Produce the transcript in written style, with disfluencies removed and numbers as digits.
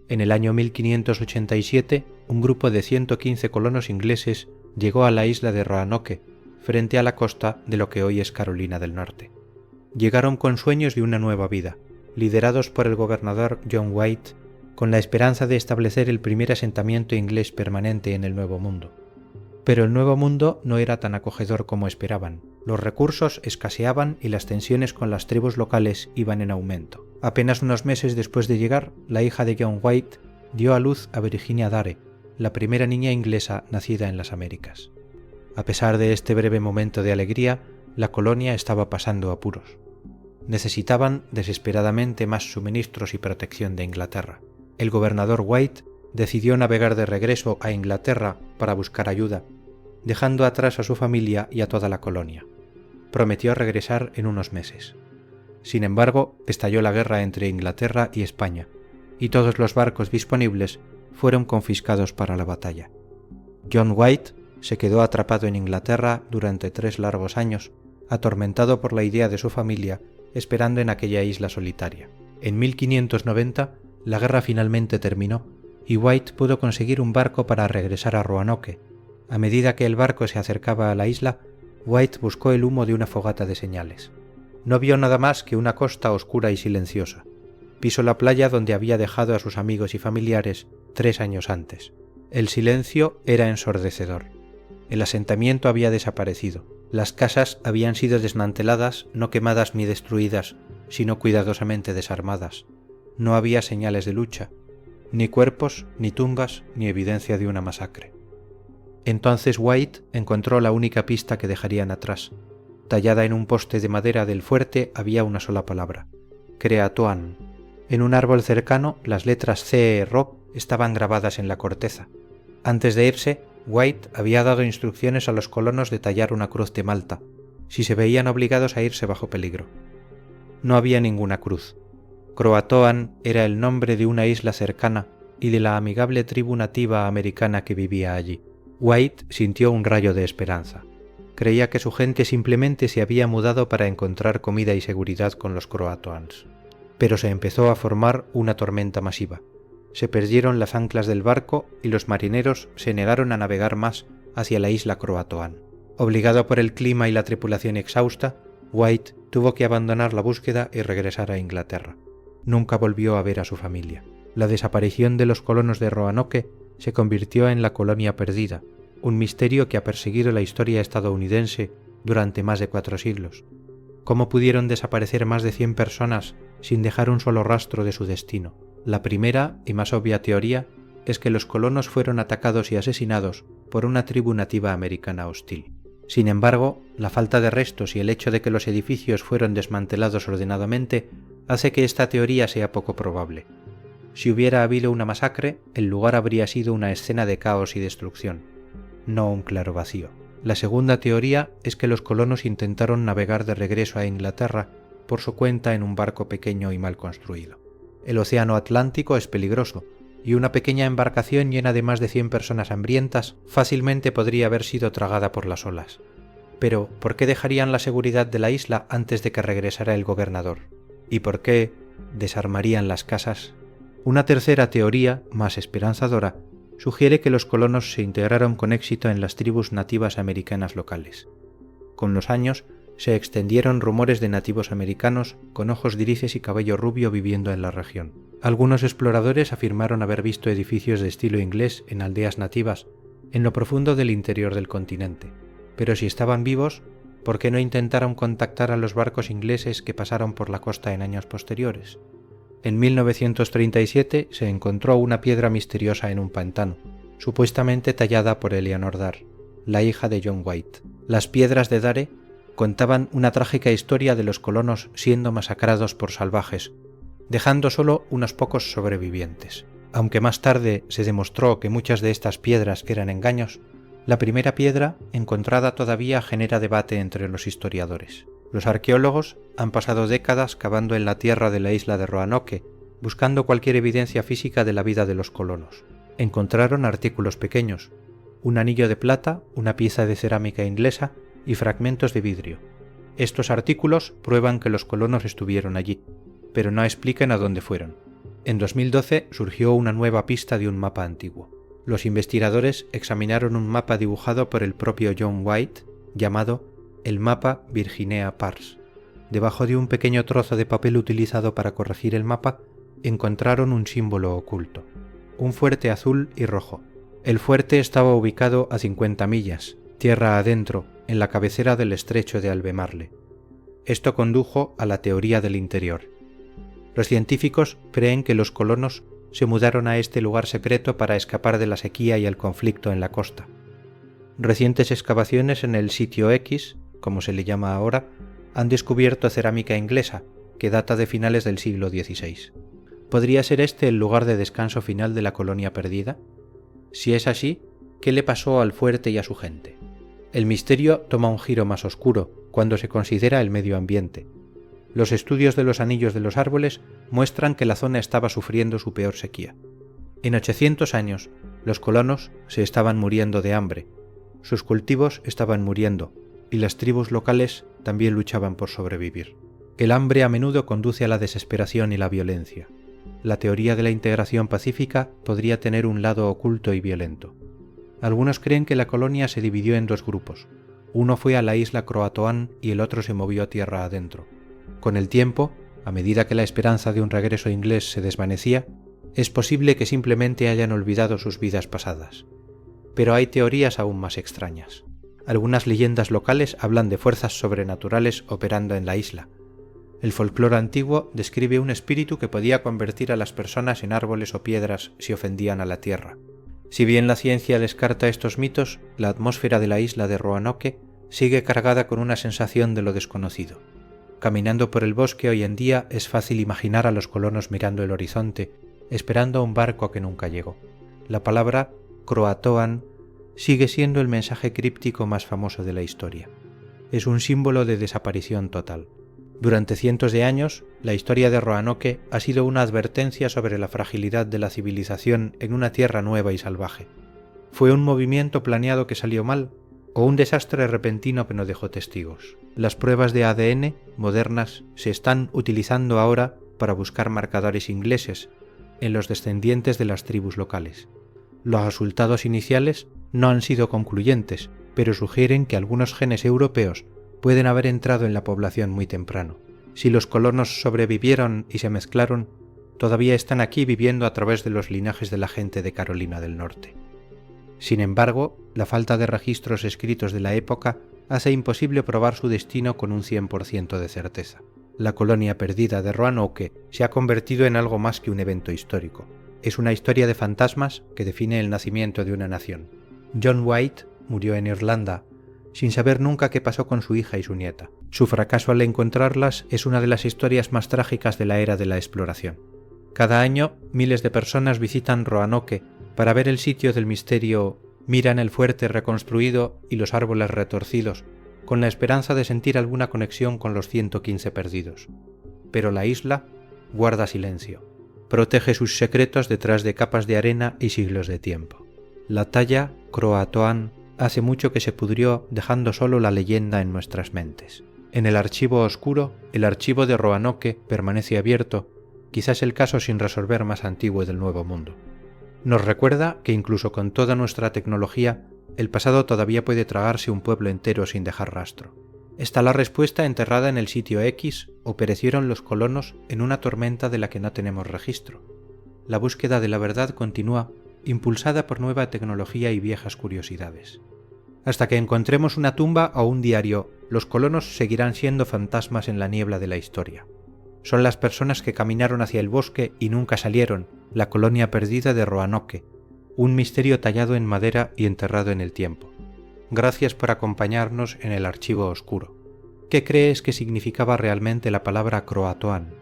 En el año 1587, un grupo de 115 colonos ingleses llegó a la isla de Roanoke, frente a la costa de lo que hoy es Carolina del Norte. Llegaron con sueños de una nueva vida, liderados por el gobernador John White, con la esperanza de establecer el primer asentamiento inglés permanente en el Nuevo Mundo. Pero el Nuevo Mundo no era tan acogedor como esperaban. Los recursos escaseaban y las tensiones con las tribus locales iban en aumento. Apenas unos meses después de llegar, la hija de John White dio a luz a Virginia Dare, la primera niña inglesa nacida en las Américas. A pesar de este breve momento de alegría, la colonia estaba pasando apuros. Necesitaban desesperadamente más suministros y protección de Inglaterra. El gobernador White decidió navegar de regreso a Inglaterra para buscar ayuda, dejando atrás a su familia y a toda la colonia. Prometió regresar en unos meses. Sin embargo, estalló la guerra entre Inglaterra y España, y todos los barcos disponibles fueron confiscados para la batalla. John White se quedó atrapado en Inglaterra durante 3 largos años, atormentado por la idea de su familia, esperando en aquella isla solitaria. En 1590, la guerra finalmente terminó, y White pudo conseguir un barco para regresar a Roanoke. A medida que el barco se acercaba a la isla, White buscó el humo de una fogata de señales. No vio nada más que una costa oscura y silenciosa. Pisó la playa donde había dejado a sus amigos y familiares 3 años antes. El silencio era ensordecedor. El asentamiento había desaparecido. Las casas habían sido desmanteladas, no quemadas ni destruidas, sino cuidadosamente desarmadas. No había señales de lucha, ni cuerpos, ni tumbas, ni evidencia de una masacre. Entonces White encontró la única pista que dejarían atrás. Tallada en un poste de madera del fuerte había una sola palabra: Creatoan. En un árbol cercano, las letras C-R-O estaban grabadas en la corteza. Antes de irse, White había dado instrucciones a los colonos de tallar una cruz de Malta, si se veían obligados a irse bajo peligro. No había ninguna cruz. Croatoan era el nombre de una isla cercana y de la amigable tribu nativa americana que vivía allí. White sintió un rayo de esperanza. Creía que su gente simplemente se había mudado para encontrar comida y seguridad con los Croatoans. Pero se empezó a formar una tormenta masiva. Se perdieron las anclas del barco y los marineros se negaron a navegar más hacia la isla Croatoan. Obligado por el clima y la tripulación exhausta, White tuvo que abandonar la búsqueda y regresar a Inglaterra. Nunca volvió a ver a su familia. La desaparición de los colonos de Roanoke se convirtió en la colonia perdida, un misterio que ha perseguido la historia estadounidense durante más de 4 siglos. ¿Cómo pudieron desaparecer más de 100 personas sin dejar un solo rastro de su destino? La primera y más obvia teoría es que los colonos fueron atacados y asesinados por una tribu nativa americana hostil. Sin embargo, la falta de restos y el hecho de que los edificios fueron desmantelados ordenadamente hace que esta teoría sea poco probable. Si hubiera habido una masacre, el lugar habría sido una escena de caos y destrucción, no un claro vacío. La segunda teoría es que los colonos intentaron navegar de regreso a Inglaterra por su cuenta en un barco pequeño y mal construido. El océano Atlántico es peligroso, y una pequeña embarcación llena de más de 100 personas hambrientas fácilmente podría haber sido tragada por las olas. Pero, ¿por qué dejarían la seguridad de la isla antes de que regresara el gobernador? ¿Y por qué desarmarían las casas? Una tercera teoría, más esperanzadora, sugiere que los colonos se integraron con éxito en las tribus nativas americanas locales. Con los años, se extendieron rumores de nativos americanos con ojos grises y cabello rubio viviendo en la región. Algunos exploradores afirmaron haber visto edificios de estilo inglés en aldeas nativas en lo profundo del interior del continente. Pero si estaban vivos, ¿por qué no intentaron contactar a los barcos ingleses que pasaron por la costa en años posteriores? En 1937 se encontró una piedra misteriosa en un pantano, supuestamente tallada por Eleanor Dare, la hija de John White. Las piedras de Dare contaban una trágica historia de los colonos siendo masacrados por salvajes, dejando solo unos pocos sobrevivientes. Aunque más tarde se demostró que muchas de estas piedras eran engaños, la primera piedra, encontrada todavía, genera debate entre los historiadores. Los arqueólogos han pasado décadas cavando en la tierra de la isla de Roanoke, buscando cualquier evidencia física de la vida de los colonos. Encontraron artículos pequeños, un anillo de plata, una pieza de cerámica inglesa y fragmentos de vidrio. Estos artículos prueban que los colonos estuvieron allí, pero no explican a dónde fueron. En 2012 surgió una nueva pista de un mapa antiguo. Los investigadores examinaron un mapa dibujado por el propio John White, llamado el mapa Virginia Pars. Debajo de un pequeño trozo de papel utilizado para corregir el mapa, encontraron un símbolo oculto, un fuerte azul y rojo. El fuerte estaba ubicado a 50 millas, tierra adentro, en la cabecera del estrecho de Albemarle. Esto condujo a la teoría del interior. Los científicos creen que los colonos se mudaron a este lugar secreto para escapar de la sequía y el conflicto en la costa. Recientes excavaciones en el sitio X, como se le llama ahora, han descubierto cerámica inglesa, que data de finales del siglo XVI. ¿Podría ser este el lugar de descanso final de la colonia perdida? Si es así, ¿qué le pasó al fuerte y a su gente? El misterio toma un giro más oscuro cuando se considera el medio ambiente. Los estudios de los anillos de los árboles muestran que la zona estaba sufriendo su peor sequía. En 800 años, los colonos se estaban muriendo de hambre, sus cultivos estaban muriendo, y las tribus locales también luchaban por sobrevivir. El hambre a menudo conduce a la desesperación y la violencia. La teoría de la integración pacífica podría tener un lado oculto y violento. Algunos creen que la colonia se dividió en dos grupos. Uno fue a la isla Croatoan y el otro se movió a tierra adentro. Con el tiempo, a medida que la esperanza de un regreso inglés se desvanecía, es posible que simplemente hayan olvidado sus vidas pasadas. Pero hay teorías aún más extrañas. Algunas leyendas locales hablan de fuerzas sobrenaturales operando en la isla. El folclore antiguo describe un espíritu que podía convertir a las personas en árboles o piedras si ofendían a la tierra. Si bien la ciencia descarta estos mitos, la atmósfera de la isla de Roanoke sigue cargada con una sensación de lo desconocido. Caminando por el bosque hoy en día es fácil imaginar a los colonos mirando el horizonte, esperando a un barco que nunca llegó. La palabra Croatoan sigue siendo el mensaje críptico más famoso de la historia. Es un símbolo de desaparición total. Durante cientos de años, la historia de Roanoke ha sido una advertencia sobre la fragilidad de la civilización en una tierra nueva y salvaje. ¿Fue un movimiento planeado que salió mal? ¿O un desastre repentino que no dejó testigos? Las pruebas de ADN modernas se están utilizando ahora para buscar marcadores ingleses en los descendientes de las tribus locales. Los resultados iniciales no han sido concluyentes, pero sugieren que algunos genes europeos pueden haber entrado en la población muy temprano. Si los colonos sobrevivieron y se mezclaron, todavía están aquí viviendo a través de los linajes de la gente de Carolina del Norte. Sin embargo, la falta de registros escritos de la época hace imposible probar su destino con un 100% de certeza. La colonia perdida de Roanoke se ha convertido en algo más que un evento histórico. Es una historia de fantasmas que define el nacimiento de una nación. John White murió en Irlanda, sin saber nunca qué pasó con su hija y su nieta. Su fracaso al encontrarlas es una de las historias más trágicas de la era de la exploración. Cada año, miles de personas visitan Roanoke para ver el sitio del misterio, miran el fuerte reconstruido y los árboles retorcidos, con la esperanza de sentir alguna conexión con los 115 perdidos. Pero la isla guarda silencio. Protege sus secretos detrás de capas de arena y siglos de tiempo. La talla Croatoan hace mucho que se pudrió, dejando solo la leyenda en nuestras mentes. En el archivo oscuro, el archivo de Roanoke permanece abierto, quizás el caso sin resolver más antiguo del Nuevo Mundo. Nos recuerda que incluso con toda nuestra tecnología, el pasado todavía puede tragarse un pueblo entero sin dejar rastro. ¿Está la respuesta enterrada en el sitio X o perecieron los colonos en una tormenta de la que no tenemos registro? La búsqueda de la verdad continúa, impulsada por nueva tecnología y viejas curiosidades. Hasta que encontremos una tumba o un diario, los colonos seguirán siendo fantasmas en la niebla de la historia. Son las personas que caminaron hacia el bosque y nunca salieron, la colonia perdida de Roanoke, un misterio tallado en madera y enterrado en el tiempo. Gracias por acompañarnos en el archivo oscuro. ¿Qué crees que significaba realmente la palabra Croatoan?